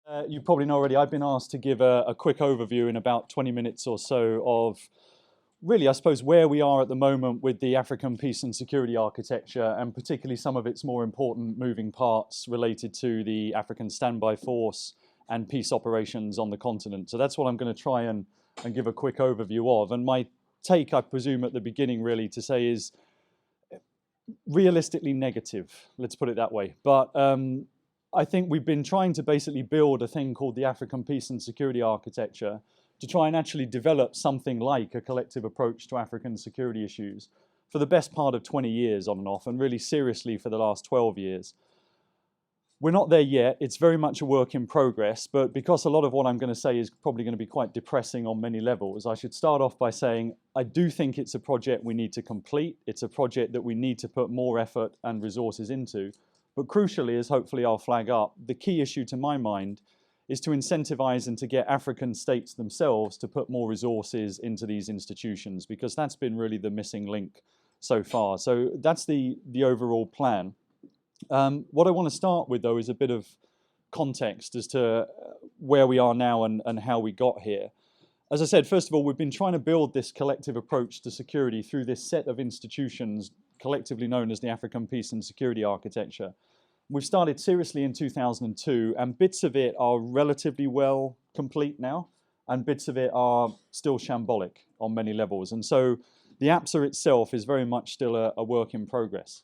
You probably know already, I've been asked to give a quick overview in about 20 minutes or so of really, I suppose, where we are at the moment with the African peace and security architecture, and particularly some of its more important moving parts related to the African Standby Force and peace operations on the continent. So that's what I'm going to try and give a quick overview of. And my take, I presume, at the beginning really to say is realistically negative, let's put it that way. But I think we've been trying to basically build a thing called the African Peace and Security Architecture to try and actually develop something like a collective approach to African security issues for the best part of 20 years on and off, and really seriously for the last 12 years. We're not there yet. It's very much a work in progress, but because a lot of what I'm going to say is probably going to be quite depressing on many levels, I should start off by saying I do think it's a project we need to complete. It's a project that we need to put more effort and resources into. But crucially, as hopefully I'll flag up, the key issue to my mind is to incentivize and to get African states themselves to put more resources into these institutions, because that's been really the missing link so far. So that's the overall plan. What I want to start with, though, is a bit of context as to where we are now and how we got here. As I said, first of all, we've been trying to build this collective approach to security through this set of institutions collectively known as the African Peace and Security Architecture. We've started seriously in 2002, and bits of it are relatively well complete now, and bits of it are still shambolic on many levels. And so the APSA itself is very much still a work in progress.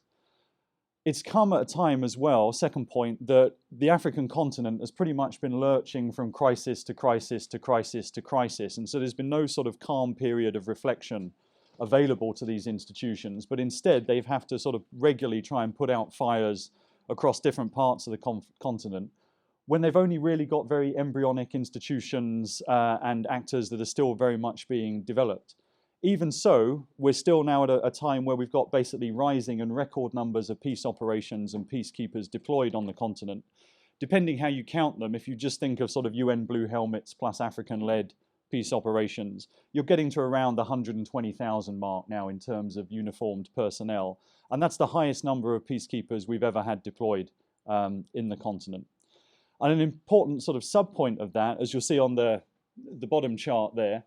It's come at a time as well, second point, that the African continent has pretty much been lurching from crisis to crisis to crisis to crisis. And so there's been no sort of calm period of reflection available to these institutions, but instead they've have to sort of regularly try and put out fires across different parts of the continent when they've only really got very embryonic institutions and actors that are still very much being developed. Even so, we're still now at a time where we've got basically rising and record numbers of peace operations and peacekeepers deployed on the continent. Depending how you count them, if you just think of sort of UN Blue Helmets plus African-led peace operations, you're getting to around the 120,000 mark now in terms of uniformed personnel. And that's the highest number of peacekeepers we've ever had deployed in the continent. And an important sort of sub-point of that, as you'll see on the bottom chart there,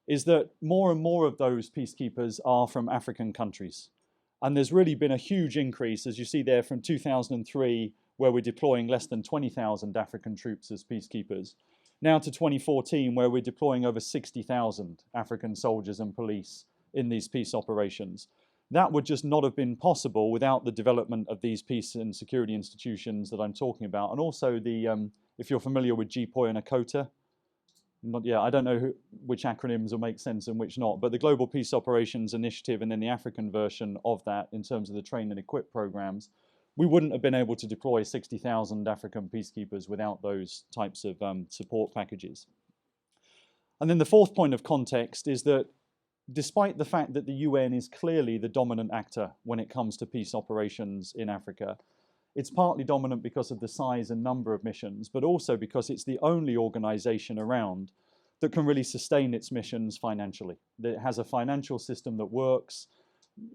is that more and more of those peacekeepers are from African countries. And there's really been a huge increase, as you see there, from 2003, where we're deploying less than 20,000 African troops as peacekeepers, now to 2014, where we're deploying over 60,000 African soldiers and police in these peace operations. That would just not have been possible without the development of these peace and security institutions that I'm talking about. And also if you're familiar with GPOI and ACOTA, I don't know which acronyms will make sense and which not, but the Global Peace Operations Initiative and then the African version of that in terms of the train and equip programs, we wouldn't have been able to deploy 60,000 African peacekeepers without those types of support packages. And then the fourth point of context is that despite the fact that the UN is clearly the dominant actor when it comes to peace operations in Africa, it's partly dominant because of the size and number of missions, but also because it's the only organization around that can really sustain its missions financially. It has a financial system that works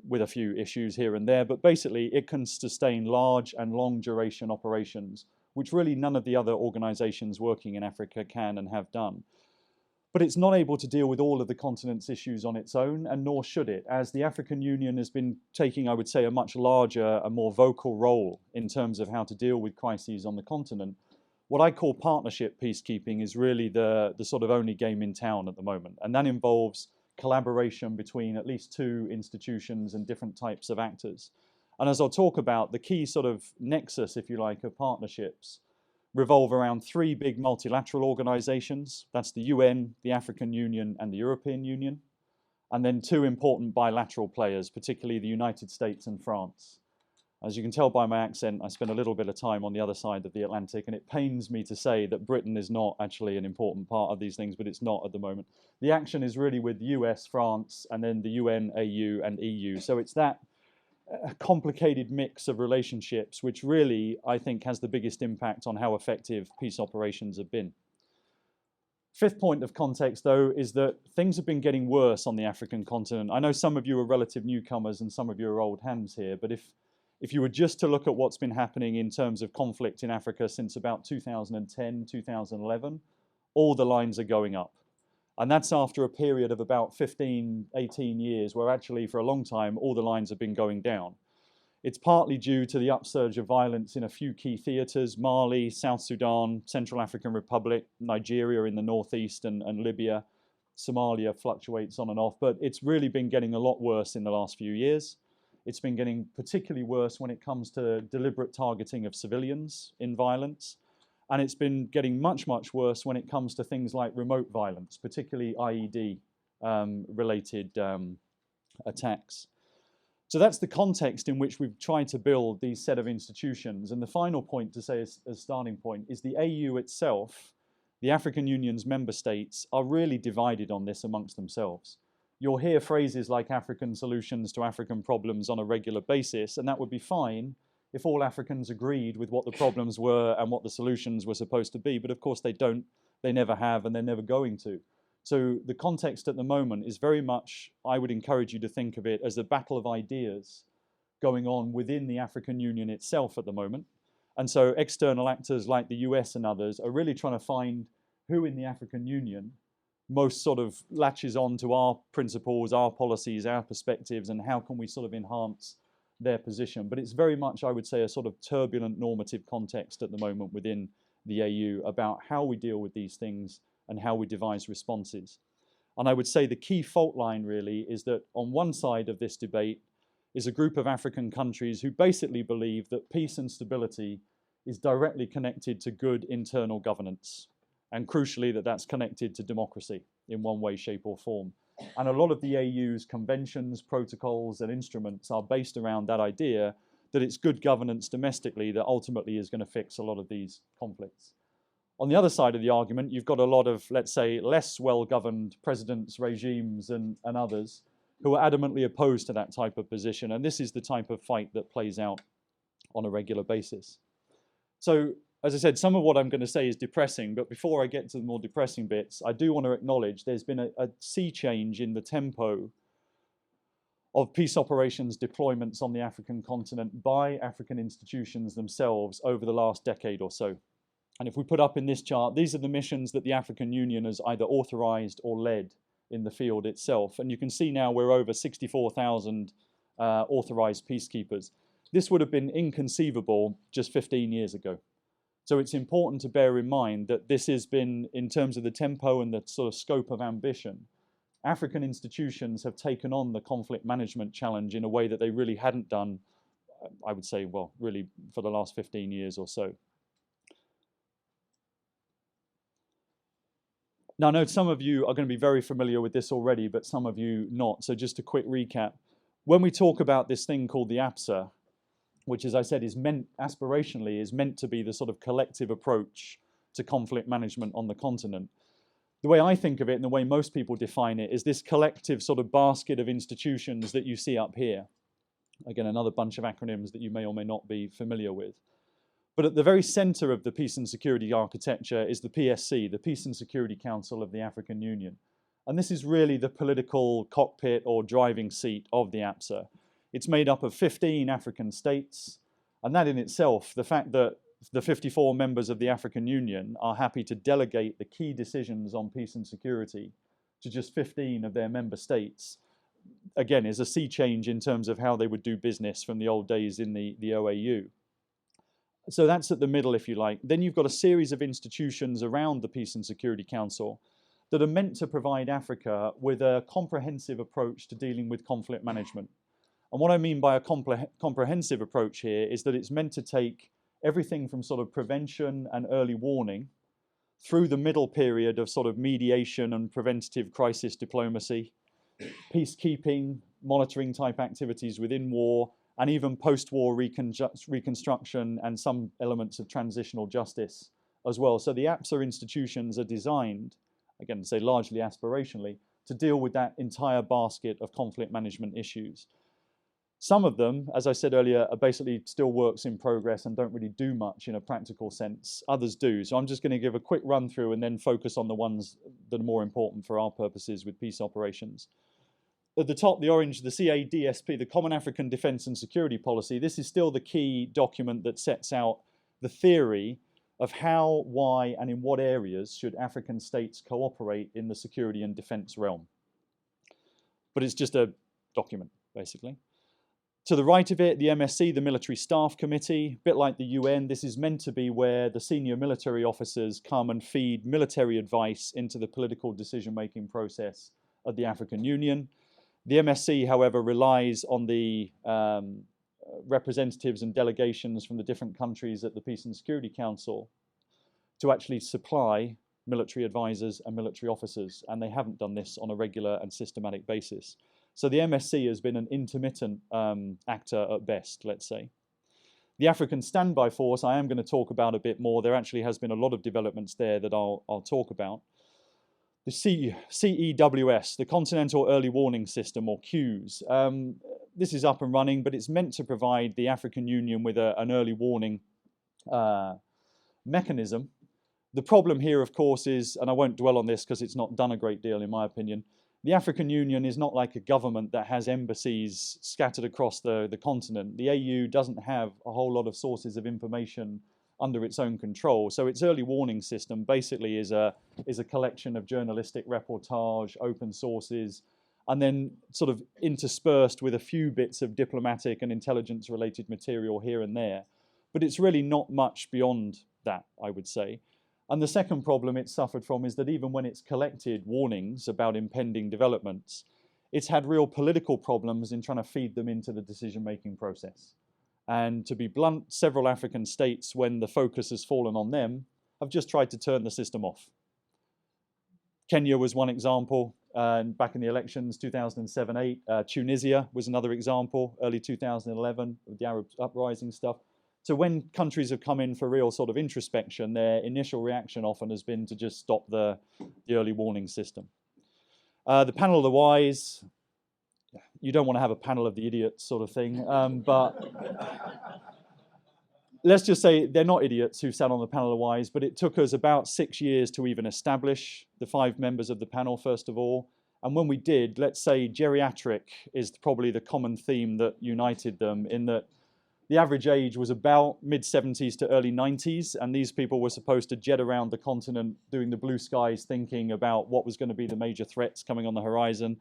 with a few issues here and there, but basically it can sustain large and long duration operations, which really none of the other organizations working in Africa can and have done. But it's not able to deal with all of the continent's issues on its own, and nor should it, as the African Union has been taking, I would say, a much larger, a more vocal role in terms of how to deal with crises on the continent. What I call partnership peacekeeping is really the sort of only game in town at the moment, and that involves collaboration between at least two institutions and different types of actors. And as I'll talk about, the key sort of nexus, if you like, of partnerships revolve around three big multilateral organizations. That's the UN, the African Union, and the European Union. And then two important bilateral players, particularly the United States and France. As you can tell by my accent, I spent a little bit of time on the other side of the Atlantic, and it pains me to say that Britain is not actually an important part of these things, but it's not at the moment. The action is really with US, France, and then the UN, AU, and EU. So it's that complicated mix of relationships which really, I think, has the biggest impact on how effective peace operations have been. Fifth point of context, though, is that things have been getting worse on the African continent. I know some of you are relative newcomers and some of you are old hands here, but if If you were just to look at what's been happening in terms of conflict in Africa since about 2010, 2011, all the lines are going up. And that's after a period of about 15, 18 years where actually for a long time, all the lines have been going down. It's partly due to the upsurge of violence in a few key theaters: Mali, South Sudan, Central African Republic, Nigeria in the northeast, and Libya. Somalia fluctuates on and off, but it's really been getting a lot worse in the last few years. It's been getting particularly worse when it comes to deliberate targeting of civilians in violence. And it's been getting much, much worse when it comes to things like remote violence, particularly IED related attacks. So that's the context in which we've tried to build these set of institutions. And the final point to say as a starting point is the AU itself, the African Union's member states, are really divided on this amongst themselves. You'll hear phrases like African solutions to African problems on a regular basis, and that would be fine if all Africans agreed with what the problems were and what the solutions were supposed to be. But of course they don't, they never have, and they're never going to. So the context at the moment is very much, I would encourage you to think of it as a battle of ideas going on within the African Union itself at the moment. And so external actors like the US and others are really trying to find who in the African Union most sort of latches on to our principles, our policies, our perspectives, and how can we sort of enhance their position. But it's very much, I would say, a sort of turbulent normative context at the moment within the AU about how we deal with these things and how we devise responses. And I would say the key fault line really is that on one side of this debate is a group of African countries who basically believe that peace and stability is directly connected to good internal governance, and crucially that that's connected to democracy in one way, shape or form. And a lot of the AU's conventions, protocols and instruments are based around that idea that it's good governance domestically that ultimately is going to fix a lot of these conflicts. On the other side of the argument, you've got a lot of, let's say, less well-governed presidents, regimes and others who are adamantly opposed to that type of position. And this is the type of fight that plays out on a regular basis. So, as I said, some of what I'm going to say is depressing, but before I get to the more depressing bits, I do want to acknowledge there's been a sea change in the tempo of peace operations deployments on the African continent by African institutions themselves over the last decade or so. And if we put up in this chart, these are the missions that the African Union has either authorized or led in the field itself. And you can see now we're over 64,000 authorized peacekeepers. This would have been inconceivable just 15 years ago. So it's important to bear in mind that this has been, in terms of the tempo and the sort of scope of ambition, African institutions have taken on the conflict management challenge in a way that they really hadn't done, I would say, well, really for the last 15 years or so. Now, I know some of you are going to be very familiar with this already, but some of you not. So just a quick recap. When we talk about this thing called the APSA, which, as I said, is meant, aspirationally, is meant to be the sort of collective approach to conflict management on the continent. The way I think of it and the way most people define it is this collective sort of basket of institutions that you see up here. Again, another bunch of acronyms that you may or may not be familiar with. But at the very center of the peace and security architecture is the PSC, the Peace and Security Council of the African Union. And this is really the political cockpit or driving seat of the APSA. It's made up of 15 African states, and that in itself, the fact that the 54 members of the African Union are happy to delegate the key decisions on peace and security to just 15 of their member states, again, is a sea change in terms of how they would do business from the old days in the OAU. So that's at the middle, if you like. Then you've got a series of institutions around the Peace and Security Council that are meant to provide Africa with a comprehensive approach to dealing with conflict management. And what I mean by a comprehensive approach here is that it's meant to take everything from sort of prevention and early warning through the middle period of sort of mediation and preventative crisis diplomacy, peacekeeping, monitoring type activities within war, and even post-war reconstruction and some elements of transitional justice as well. So the APSA institutions are designed, again, say largely aspirationally, to deal with that entire basket of conflict management issues. Some of them, as I said earlier, are basically still works in progress and don't really do much in a practical sense. Others do. So I'm just going to give a quick run through and then focus on the ones that are more important for our purposes with peace operations. at the top, the orange, the CADSP, the Common African Defence and Security Policy, this is still the key document that sets out the theory of how, why, and in what areas should African states cooperate in the security and defence realm. But it's just a document, basically. To the right of it, the MSC, the Military Staff Committee, a bit like the UN, this is meant to be where the senior military officers come and feed military advice into the political decision-making process of the African Union. The MSC, however, relies on the representatives and delegations from the different countries at the Peace and Security Council to actually supply military advisors and military officers, and they haven't done this on a regular and systematic basis. So the MSC has been an intermittent actor at best, let's say. The African Standby Force, I am going to talk about a bit more. There actually has been a lot of developments there that I'll talk about. The CEWS, the Continental Early Warning System, or CEWS. This is up and running, but it's meant to provide the African Union with an early warning mechanism. The problem here, of course, is, and I won't dwell on this because it's not done a great deal in my opinion, the African Union is not like a government that has embassies scattered across the continent. The AU doesn't have a whole lot of sources of information under its own control. So its early warning system basically is a collection of journalistic reportage, open sources, and then sort of interspersed with a few bits of diplomatic and intelligence-related material here and there. But it's really not much beyond that, I would say. And the second problem it's suffered from is that even when it's collected warnings about impending developments, it's had real political problems in trying to feed them into the decision-making process. And to be blunt, several African states, when the focus has fallen on them, have just tried to turn the system off. Kenya was one example back in the elections, 2007-8. Tunisia was another example, early 2011, with the Arab uprising stuff. So when countries have come in for real sort of introspection, their initial reaction often has been to just stop the early warning system. The panel of the wise, you don't want to have a panel of the idiots sort of thing, but let's just say they're not idiots who sat on the panel of the wise, but it took us about 6 years to even establish the 5 members of the panel, first of all. And when we did, let's say geriatric is probably the common theme that united them, in that the average age was about mid-70s to early 90s, and these people were supposed to jet around the continent doing the blue skies, thinking about what was going to be the major threats coming on the horizon.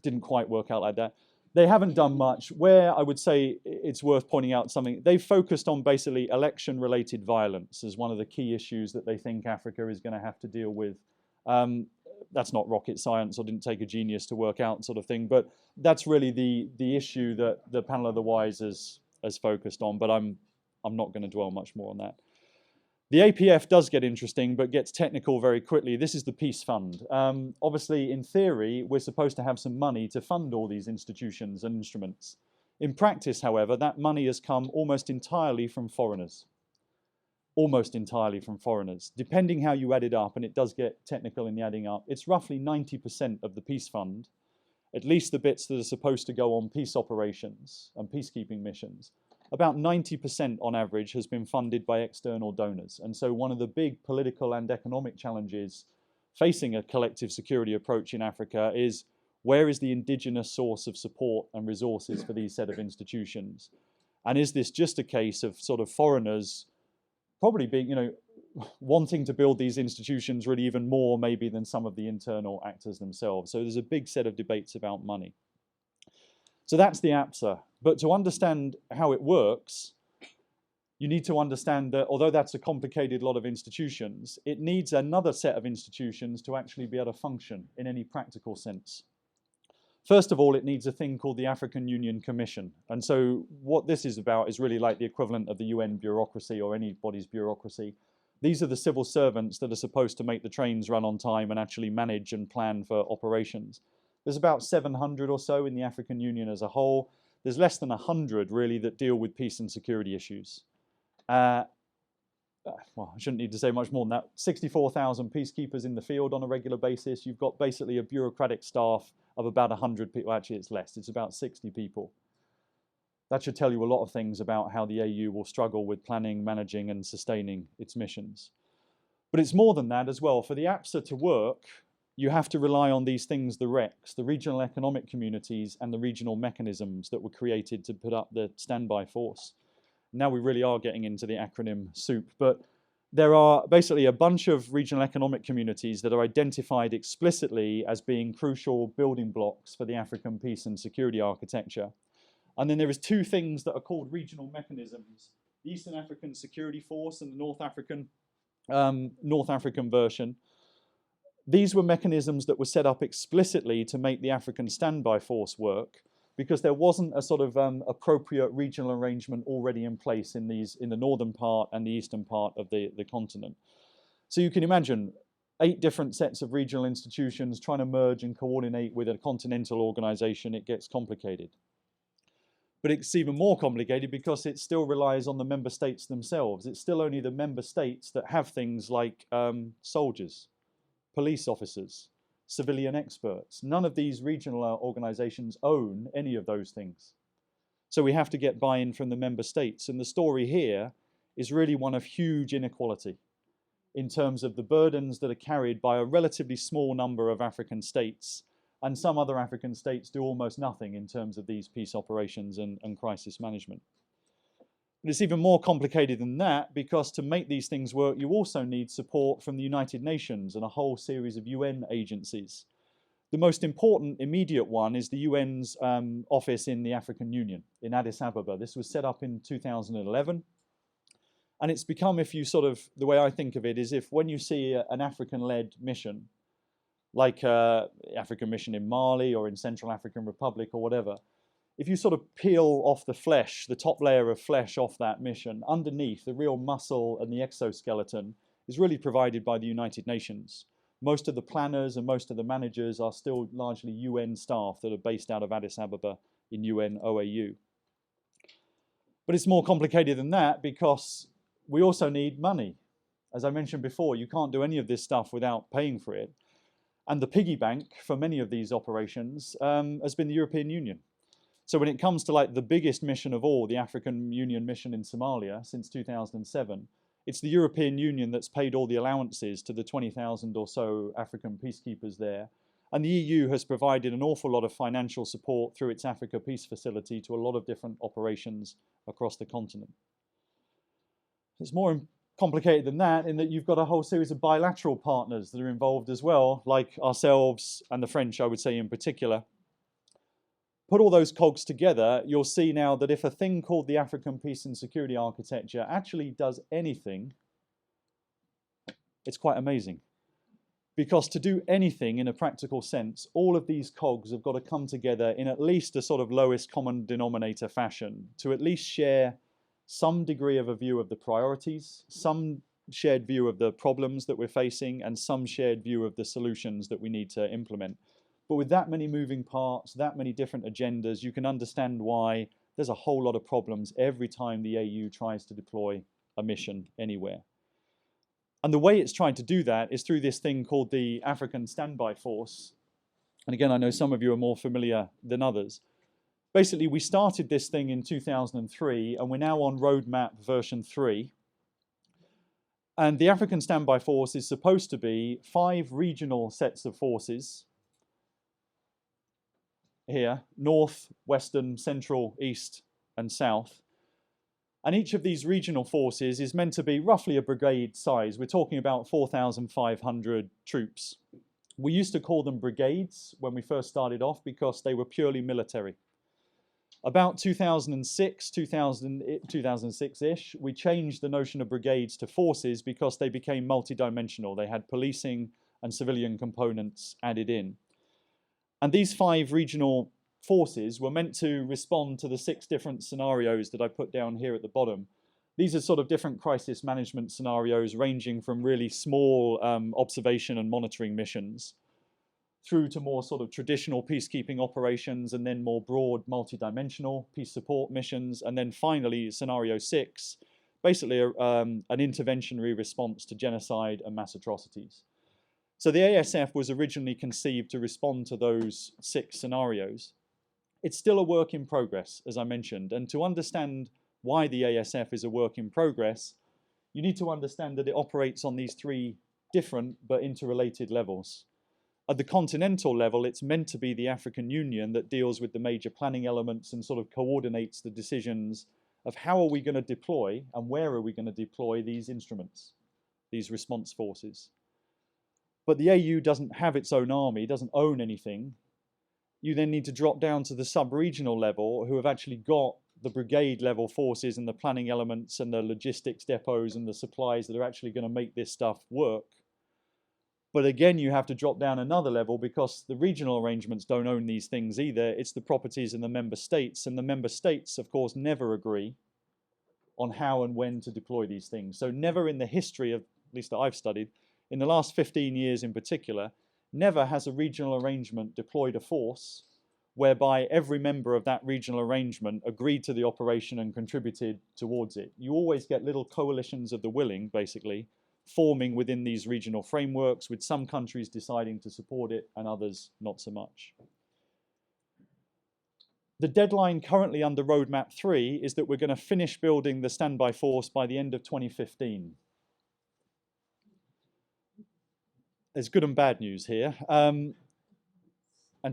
Didn't quite work out like that. They haven't done much. Where I would say it's worth pointing out something, they've focused on basically election-related violence as one of the key issues that they think Africa is going to have to deal with. That's not rocket science, or didn't take a genius to work out sort of thing, but that's really the issue that the panel of the wise has focused on, but I'm not going to dwell much more on that. The APF does get interesting, but gets technical very quickly. This is the Peace Fund. Obviously, in theory, we're supposed to have some money to fund all these institutions and instruments. In practice, however, that money has come almost entirely from foreigners. Almost entirely from foreigners. Depending how you add it up, and it does get technical in the adding up, it's roughly 90% of the Peace Fund, at least the bits that are supposed to go on peace operations and peacekeeping missions. About 90% on average has been funded by external donors. And so one of the big political and economic challenges facing a collective security approach in Africa is, where is the indigenous source of support and resources for these set of institutions? And is this just a case of sort of foreigners probably being, wanting to build these institutions really even more maybe than some of the internal actors themselves? So there's a big set of debates about money. So that's the APSA. But to understand how it works, you need to understand that although that's a complicated lot of institutions, it needs another set of institutions to actually be able to function in any practical sense. First of all, it needs a thing called the African Union Commission. And so what this is about is really like the equivalent of the UN bureaucracy or anybody's bureaucracy. These are the civil servants that are supposed to make the trains run on time and actually manage and plan for operations. There's about 700 or so in the African Union as a whole. There's less than 100 really that deal with peace and security issues. Well, I shouldn't need to say much more than that. 64,000 peacekeepers in the field on a regular basis. You've got basically a bureaucratic staff of about 100 people. Actually, it's less. It's about 60 people. That should tell you a lot of things about how the AU will struggle with planning, managing, and sustaining its missions. But it's more than that as well. For the APSA to work, you have to rely on these things, the RECs, the regional economic communities, and the regional mechanisms that were created to put up the standby force. Now we really are getting into the acronym soup, but there are basically a bunch of regional economic communities that are identified explicitly as being crucial building blocks for the African peace and security architecture. And then there is two things that are called regional mechanisms: the Eastern African Security Force and the North African version. These were mechanisms that were set up explicitly to make the African standby force work, because there wasn't a sort of appropriate regional arrangement already in place in the northern part and the eastern part of the continent. So you can imagine 8 different sets of regional institutions trying to merge and coordinate with a continental organization. It gets complicated. But it's even more complicated because it still relies on the member states themselves. It's still only the member states that have things like soldiers, police officers, civilian experts. None of these regional organizations own any of those things. So we have to get buy-in from the member states. And the story here is really one of huge inequality in terms of the burdens that are carried by a relatively small number of African states. And some other African states do almost nothing in terms of these peace operations and crisis management. But it's even more complicated than that, because to make these things work, you also need support from the United Nations and a whole series of UN agencies. The most important immediate one is the UN's office in the African Union, in Addis Ababa. This was set up in 2011. And it's become, if you sort of, the way I think of it is, if when you see an African-led mission, like African mission in Mali or in Central African Republic or whatever, if you sort of peel off the flesh, the top layer of flesh off that mission, underneath, the real muscle and the exoskeleton is really provided by the United Nations. Most of the planners and most of the managers are still largely UN staff that are based out of Addis Ababa in UN OAU. But it's more complicated than that, because we also need money. As I mentioned before, you can't do any of this stuff without paying for it. And the piggy bank for many of these operations has been the European Union. So when it comes to like the biggest mission of all, the African Union mission in Somalia since 2007, it's the European Union that's paid all the allowances to the 20,000 or so African peacekeepers there. And the EU has provided an awful lot of financial support through its Africa Peace Facility to a lot of different operations across the continent. It's more complicated than that, in that you've got a whole series of bilateral partners that are involved as well, like ourselves and the French, I would say in particular. Put all those cogs together, you'll see now that if a thing called the African Peace and Security Architecture actually does anything, it's quite amazing. Because to do anything in a practical sense, all of these cogs have got to come together in at least a sort of lowest common denominator fashion, to at least share some degree of a view of the priorities, some shared view of the problems that we're facing, and some shared view of the solutions that we need to implement. But with that many moving parts, that many different agendas, you can understand why there's a whole lot of problems every time the AU tries to deploy a mission anywhere. And the way it's trying to do that is through this thing called the African Standby Force. And again, I know some of you are more familiar than others. Basically, we started this thing in 2003, and we're now on roadmap version 3. And the African Standby Force is supposed to be 5 regional sets of forces here: north, western, central, east, and south. And each of these regional forces is meant to be roughly a brigade size. We're talking about 4,500 troops. We used to call them brigades when we first started off because they were purely military. About 2006-ish, we changed the notion of brigades to forces because they became multidimensional. They had policing and civilian components added in. And these 5 regional forces were meant to respond to the 6 different scenarios that I put down here at the bottom. These are sort of different crisis management scenarios, ranging from really small observation and monitoring missions through to more sort of traditional peacekeeping operations, and then more broad multidimensional peace support missions, and then finally scenario 6, basically an interventionary response to genocide and mass atrocities. So the ASF was originally conceived to respond to those 6 scenarios. It's still a work in progress, as I mentioned, and to understand why the ASF is a work in progress, you need to understand that it operates on these 3 different but interrelated levels. At the continental level, it's meant to be the African Union that deals with the major planning elements and sort of coordinates the decisions of how are we going to deploy and where are we going to deploy these instruments, these response forces. But the AU doesn't have its own army, doesn't own anything. You then need to drop down to the sub-regional level who have actually got the brigade level forces and the planning elements and the logistics depots and the supplies that are actually going to make this stuff work. But again, you have to drop down another level because the regional arrangements don't own these things either. It's the properties in the member states, and the member states, of course, never agree on how and when to deploy these things. So never in the history of, at least that I've studied, in the last 15 years in particular, never has a regional arrangement deployed a force whereby every member of that regional arrangement agreed to the operation and contributed towards it. You always get little coalitions of the willing, basically, forming within these regional frameworks, with some countries deciding to support it and others not so much. The deadline currently under Roadmap 3 is that we're going to finish building the standby force by the end of 2015. There's good and bad news here. And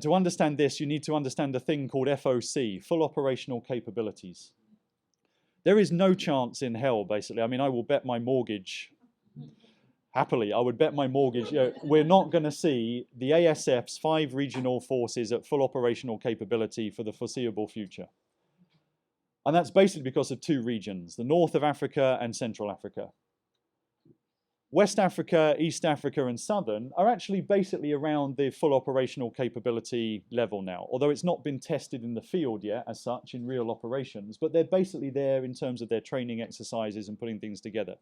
to understand this, you need to understand a thing called FOC, full operational capabilities. There is no chance in hell, basically. I mean, I will bet my mortgage, happily, I would bet my mortgage, we're not going to see the ASF's 5 regional forces at full operational capability for the foreseeable future. And that's basically because of 2 regions, the north of Africa and Central Africa. West Africa, East Africa, and Southern are actually basically around the full operational capability level now, although it's not been tested in the field yet as such in real operations, but they're basically there in terms of their training exercises and putting things together.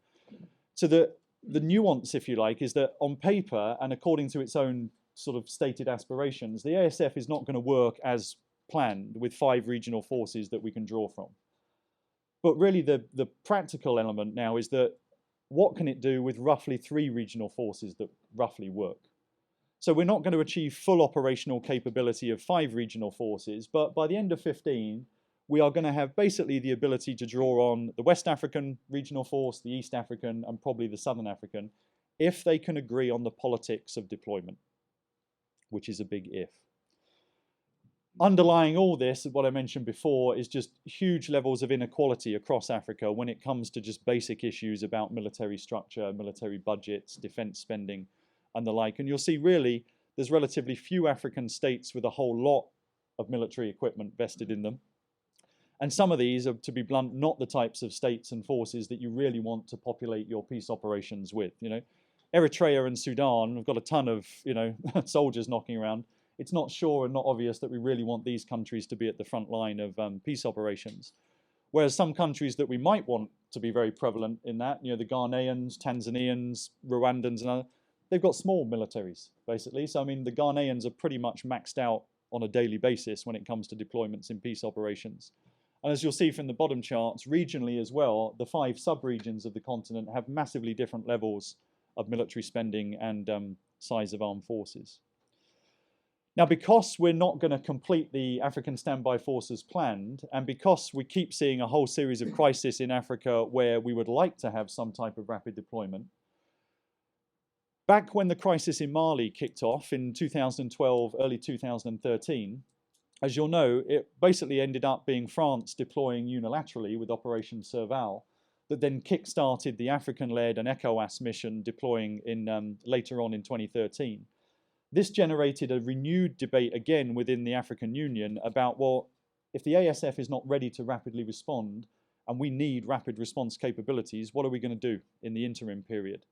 So the nuance, if you like, is that on paper and according to its own sort of stated aspirations, the ASF is not going to work as planned with 5 regional forces that we can draw from. But really the practical element now is that what can it do with roughly 3 regional forces that roughly work? So we're not going to achieve full operational capability of 5 regional forces, but by the end of 15, we are going to have basically the ability to draw on the West African regional force, the East African, and probably the Southern African, if they can agree on the politics of deployment, which is a big if. Underlying all this, what I mentioned before, is just huge levels of inequality across Africa when it comes to just basic issues about military structure, military budgets, defense spending, and the like. And you'll see really there's relatively few African states with a whole lot of military equipment vested in them. And some of these are, to be blunt, not the types of states and forces that you really want to populate your peace operations with. You know, Eritrea and Sudan have got a ton of, soldiers knocking around. It's not sure and not obvious that we really want these countries to be at the front line of peace operations. Whereas some countries that we might want to be very prevalent in that, the Ghanaians, Tanzanians, Rwandans, and they've got small militaries, basically. So, I mean, the Ghanaians are pretty much maxed out on a daily basis when it comes to deployments in peace operations. And as you'll see from the bottom charts, regionally as well, the 5 sub-regions of the continent have massively different levels of military spending and size of armed forces. Now, because we're not going to complete the African standby force as planned, and because we keep seeing a whole series of crises in Africa where we would like to have some type of rapid deployment, back when the crisis in Mali kicked off in 2012, early 2013, as you'll know, it basically ended up being France deploying unilaterally with Operation Serval that then kick-started the African-led and ECOWAS mission deploying later on in 2013. This generated a renewed debate again within the African Union about, well, if the ASF is not ready to rapidly respond and we need rapid response capabilities, what are we going to do in the interim period?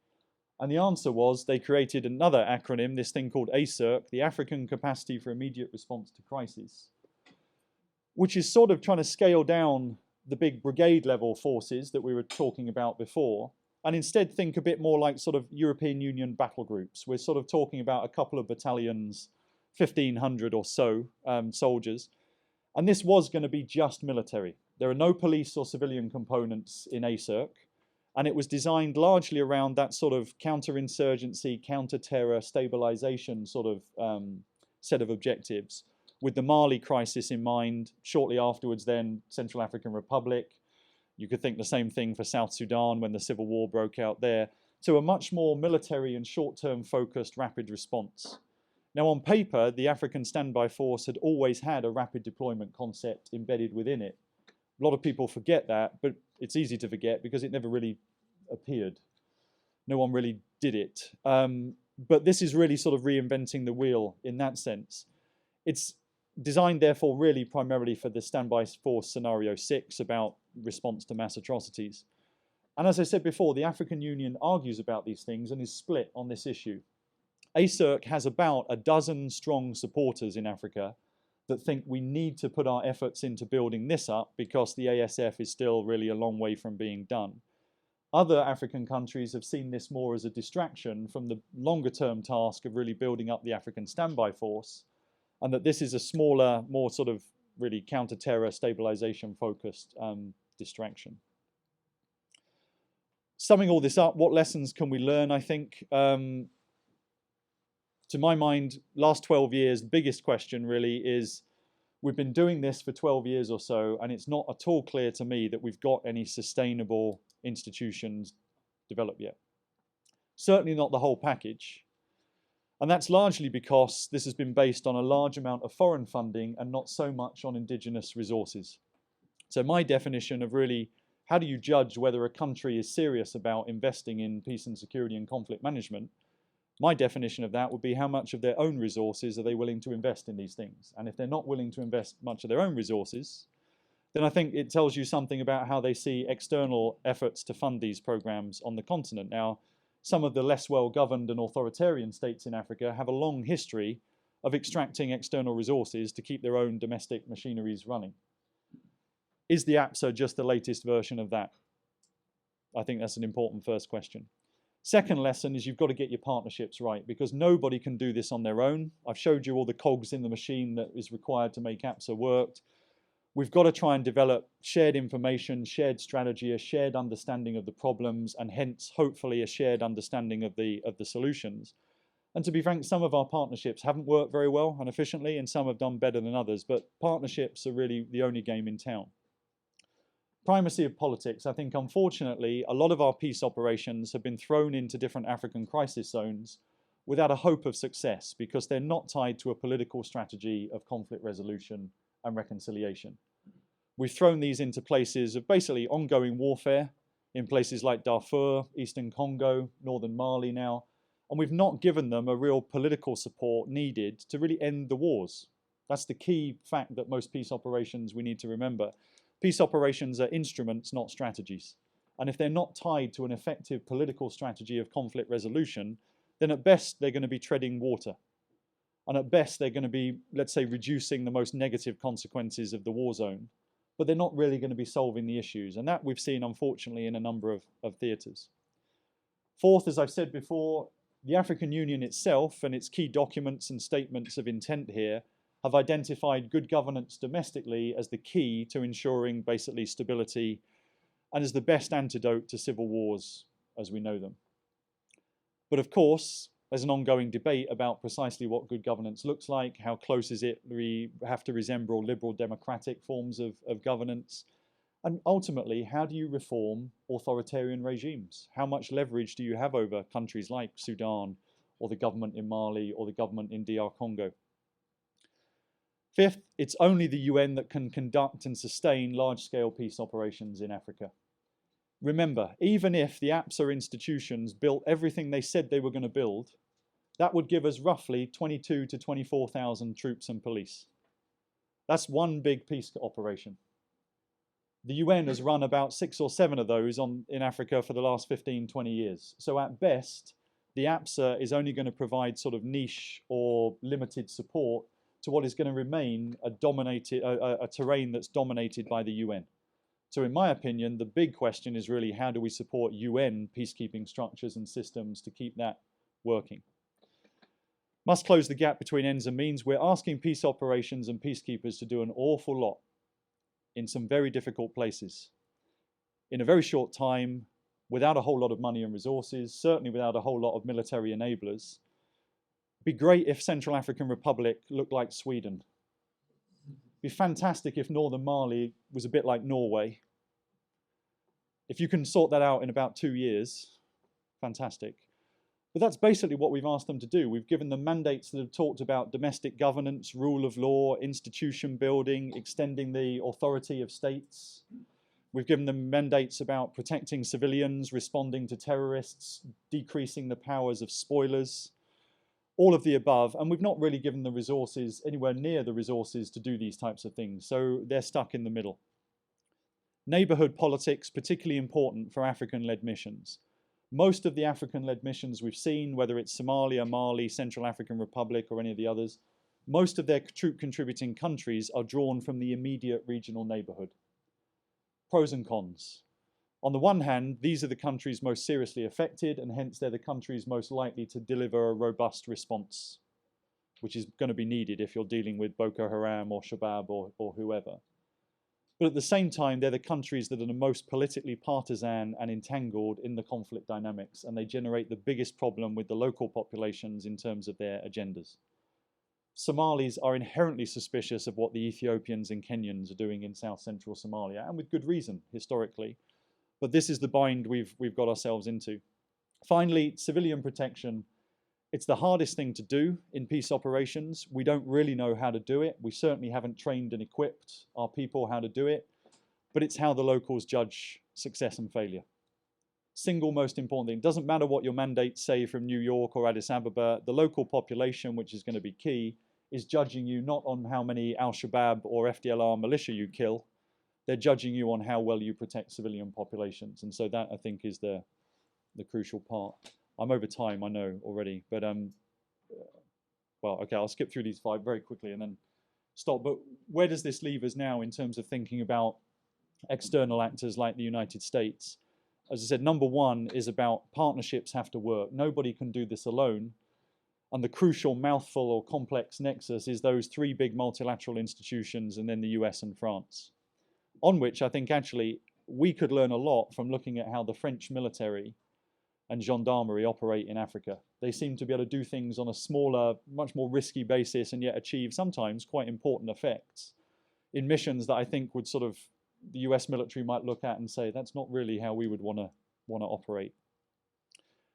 And the answer was they created another acronym, this thing called SERP, the African Capacity for Immediate Response to Crisis, which is sort of trying to scale down the big brigade level forces that we were talking about before, and instead think a bit more like sort of European Union battle groups. We're sort of talking about a couple of battalions, 1,500 or so soldiers. And this was going to be just military. There are no police or civilian components in ASERC. And it was designed largely around that sort of counterinsurgency, counter-terror, stabilization sort of set of objectives, with the Mali crisis in mind. Shortly afterwards then, Central African Republic. You could think the same thing for South Sudan when the civil war broke out there, to a much more military and short-term focused rapid response. Now, on paper, the African Standby Force had always had a rapid deployment concept embedded within it. A lot of people forget that, but it's easy to forget because it never really appeared. No one really did it. But this is really sort of reinventing the wheel in that sense. It's designed, therefore, really primarily for the Standby Force Scenario 6 about response to mass atrocities. And as I said before, the African Union argues about these things and is split on this issue. SERP has about a dozen strong supporters in Africa that think we need to put our efforts into building this up because the ASF is still really a long way from being done. Other African countries have seen this more as a distraction from the longer term task of really building up the African Standby Force, and that this is a smaller, more sort of really counter-terror stabilization focused distraction. Summing all this up, what lessons can we learn, I think? To my mind, last 12 years, the biggest question really is, we've been doing this for 12 years or so, and it's not at all clear to me that we've got any sustainable institutions developed yet. Certainly not the whole package. And that's largely because this has been based on a large amount of foreign funding and not so much on indigenous resources. So my definition of really, how do you judge whether a country is serious about investing in peace and security and conflict management? My definition of that would be how much of their own resources are they willing to invest in these things. And if they're not willing to invest much of their own resources, then I think it tells you something about how they see external efforts to fund these programs on the continent. Now, some of the less well-governed and authoritarian states in Africa have a long history of extracting external resources to keep their own domestic machineries running. Is the APSA just the latest version of that? I think that's an important first question. Second lesson is you've got to get your partnerships right, because nobody can do this on their own. I've showed you all the cogs in the machine that is required to make APSA work. We've got to try and develop shared information, shared strategy, a shared understanding of the problems, and hence, hopefully, a shared understanding of the solutions. And to be frank, some of our partnerships haven't worked very well and efficiently, and some have done better than others, but partnerships are really the only game in town. Primacy of politics. I think, unfortunately, a lot of our peace operations have been thrown into different African crisis zones without a hope of success because they're not tied to a political strategy of conflict resolution and reconciliation. We've thrown these into places of basically ongoing warfare in places like Darfur, Eastern Congo, Northern Mali now, and we've not given them a real political support needed to really end the wars. That's the key fact that most peace operations we need to remember. Peace operations are instruments, not strategies. And if they're not tied to an effective political strategy of conflict resolution, then at best they're going to be treading water. And at best they're going to be, let's say, reducing the most negative consequences of the war zone. But they're not really going to be solving the issues. And that we've seen, unfortunately, in a number of theatres. Fourth, as I've said before, the African Union itself and its key documents and statements of intent here have identified good governance domestically as the key to ensuring basically stability and as the best antidote to civil wars as we know them. But of course, there's an ongoing debate about precisely what good governance looks like, how close is it we have to resemble liberal democratic forms of governance, and ultimately, how do you reform authoritarian regimes? How much leverage do you have over countries like Sudan or the government in Mali or the government in DR Congo? Fifth, it's only the UN that can conduct and sustain large-scale peace operations in Africa. Remember, even if the APSA institutions built everything they said they were going to build, that would give us roughly 22,000 to 24,000 troops and police. That's one big peace operation. The UN has run about 6 or 7 of those in Africa for the last 15, 20 years. So at best, the APSA is only going to provide sort of niche or limited support to what is going to remain a terrain that's dominated by the UN. So in my opinion, the big question is really how do we support UN peacekeeping structures and systems to keep that working? Must close the gap between ends and means. We're asking peace operations and peacekeepers to do an awful lot in some very difficult places in a very short time, without a whole lot of money and resources, certainly without a whole lot of military enablers. Be great if Central African Republic looked like Sweden. Be fantastic if Northern Mali was a bit like Norway. If you can sort that out in about 2 years, fantastic. But that's basically what we've asked them to do. We've given them mandates that have talked about domestic governance, rule of law, institution building, extending the authority of states. We've given them mandates about protecting civilians, responding to terrorists, decreasing the powers of spoilers, all of the above. And we've not really given the resources, anywhere near the resources to do these types of things. So they're stuck in the middle. Neighbourhood politics, particularly important for African-led missions. Most of the African-led missions we've seen, whether it's Somalia, Mali, Central African Republic, or any of the others, most of their troop contributing countries are drawn from the immediate regional neighbourhood. Pros and cons. On the one hand, these are the countries most seriously affected, and hence they're the countries most likely to deliver a robust response, which is going to be needed if you're dealing with Boko Haram or Shabab or whoever. But at the same time, they're the countries that are the most politically partisan and entangled in the conflict dynamics, and they generate the biggest problem with the local populations in terms of their agendas. Somalis are inherently suspicious of what the Ethiopians and Kenyans are doing in south-central Somalia, and with good reason, historically. But this is the bind we've got ourselves into. Finally, civilian protection. It's the hardest thing to do in peace operations. We don't really know how to do it. We certainly haven't trained and equipped our people how to do it, but it's how the locals judge success and failure. Single most important thing. It doesn't matter what your mandates say from New York or Addis Ababa, the local population, which is going to be key, is judging you not on how many Al-Shabaab or FDLR militia you kill. They're judging you on how well you protect civilian populations. And so that, I think, is the crucial part. I'm over time, I know already, but well, okay, I'll skip through these 5 very quickly and then stop. But where does this leave us now in terms of thinking about external actors like the United States? As I said, number 1 is about partnerships have to work. Nobody can do this alone. And the crucial mouthful or complex nexus is those 3 big multilateral institutions and then the US and France, on which I think actually we could learn a lot from looking at how the French military and gendarmerie operate in Africa. They seem to be able to do things on a smaller, much more risky basis and yet achieve sometimes quite important effects in missions that I think would sort of, the US military might look at and say, that's not really how we would want to operate.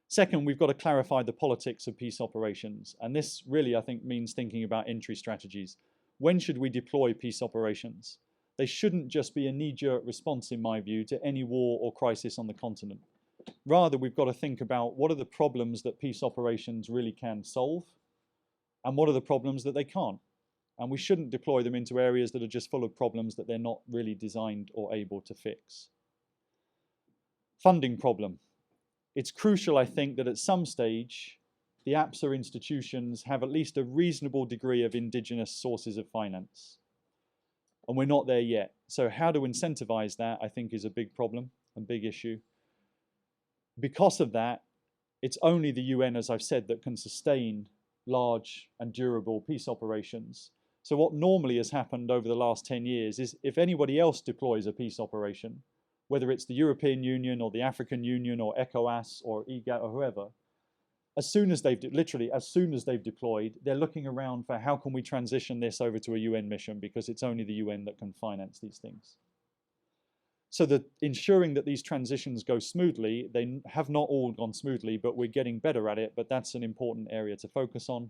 Second, we've got to clarify the politics of peace operations. And this really, I think, means thinking about entry strategies. When should we deploy peace operations? They shouldn't just be a knee-jerk response, in my view, to any war or crisis on the continent. Rather, we've got to think about what are the problems that peace operations really can solve and what are the problems that they can't. And we shouldn't deploy them into areas that are just full of problems that they're not really designed or able to fix. Funding problem. It's crucial, I think, that at some stage, the APSA institutions have at least a reasonable degree of indigenous sources of finance. And we're not there yet. So how to incentivize that, I think, is a big problem and big issue. Because of that, it's only the UN, as I've said, that can sustain large and durable peace operations. So what normally has happened over the last 10 years is if anybody else deploys a peace operation, whether it's the European Union or the African Union or ECOWAS or EGAT or whoever, as soon as they've deployed, they're looking around for how can we transition this over to a UN mission, because it's only the UN that can finance these things. So that ensuring that these transitions go smoothly, they have not all gone smoothly, but we're getting better at it, but that's an important area to focus on.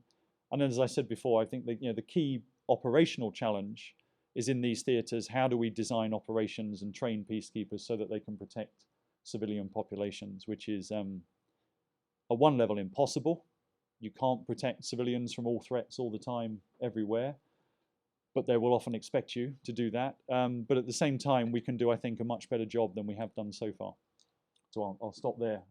And as I said before, I think that, the key operational challenge is in these theatres, how do we design operations and train peacekeepers so that they can protect civilian populations, which is at one level impossible. You can't protect civilians from all threats all the time, everywhere, but they will often expect you to do that. But at the same time, we can do, I think, a much better job than we have done so far. So I'll stop there.